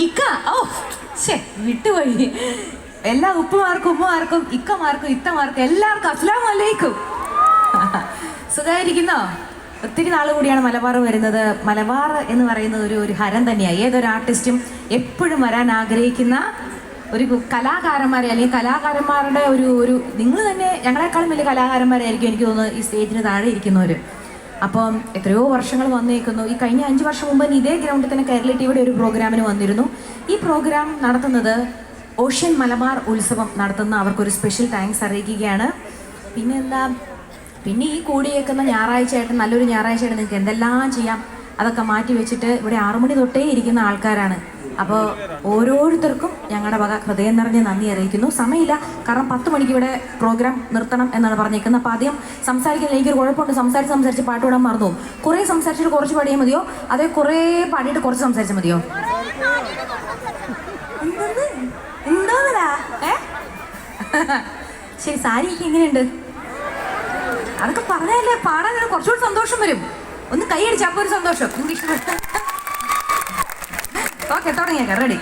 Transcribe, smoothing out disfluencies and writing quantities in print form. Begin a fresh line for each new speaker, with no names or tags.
ഇക്ക. ഓ ശേ, വിട്ടുപോയി. എല്ലാ ഉമ്മമാർക്കും ഇക്കമാർക്കും ഇത്തമാർക്കും എല്ലാവർക്കും അസ്സലാമു അലൈക്കും. സുഖമായിരിക്കുന്നോ? ഒത്തിരി നാൾ കൂടിയാണ് മലബാർ വരുന്നത്. മലബാർ എന്ന് പറയുന്നത് ഒരു ഹരം തന്നെയാണ്. ഏതൊരു ആർട്ടിസ്റ്റും എപ്പോഴും വരാൻ ആഗ്രഹിക്കുന്ന ഒരു കലാകാരന്മാരെ അല്ലെങ്കിൽ കലാകാരന്മാരുടെ ഒരു നിങ്ങൾ തന്നെ ഞങ്ങളെക്കാളും വലിയ കലാകാരന്മാരായിരിക്കും എനിക്ക് തോന്നുന്നത് ഈ സ്റ്റേജിന് താഴെ ഇരിക്കുന്നവർ. അപ്പം എത്രയോ വർഷങ്ങൾ വന്നേക്കുന്നു. ഈ കഴിഞ്ഞ 5 വർഷം മുമ്പ് ഇതേ ഗ്രൗണ്ടിൽ തന്നെ കേരള ടിവിയുടെ ഒരു പ്രോഗ്രാമിന് വന്നിരുന്നു. ഈ പ്രോഗ്രാം നടത്തുന്നത് ഓഷ്യൻ മലബാർ ഉത്സവം നടത്തുന്ന അവർക്കൊരു സ്പെഷ്യൽ താങ്ക്സ് അറിയിക്കുകയാണ്. പിന്നെ ഈ കൂടിയേക്കുന്ന ഞായറാഴ്ചയായിട്ട് നല്ലൊരു ഞായറാഴ്ചയായിട്ട് നിങ്ങൾക്ക് എന്തെല്ലാം ചെയ്യാം അതൊക്കെ മാറ്റി വെച്ചിട്ട് ഇവിടെ 6 മണി തൊട്ടേ ഇരിക്കുന്ന ആൾക്കാരാണ്. അപ്പോൾ ഓരോരുത്തർക്കും ഞങ്ങളുടെ വക ഹൃദയം നിറഞ്ഞ് നന്ദി അറിയിക്കുന്നു. സമയമില്ല, കാരണം 10 മണിക്ക് ഇവിടെ പ്രോഗ്രാം നിർത്തണം എന്നാണ് പറഞ്ഞേക്കുന്നത്. അപ്പോൾ ആദ്യം സംസാരിക്കുന്നത് എനിക്കൊരു കുഴപ്പമുണ്ട്. സംസാരിച്ച് പാട്ട് പാടാൻ മറന്നു പോകും. കുറേ സംസാരിച്ചിട്ട് കുറച്ച് പാടിയാൽ മതിയോ, അതേ കുറേ പാടിയിട്ട് കുറച്ച് സംസാരിച്ചാൽ മതിയോ? എന്താ ശരി, സാരിക്ക് എങ്ങനെയുണ്ട്? അതൊക്കെ പറഞ്ഞാലേ പാടാൻ കുറച്ചുകൂടി സന്തോഷം വരും. ഒന്ന് കൈയടിച്ചാൽ അപ്പോൾ ഒരു സന്തോഷം. നിങ്ങൾക്ക് ഇഷ്ടപ്പെട്ടു? ഓക്കെ, തുടങ്ങിയേക്കാം. റെഡി?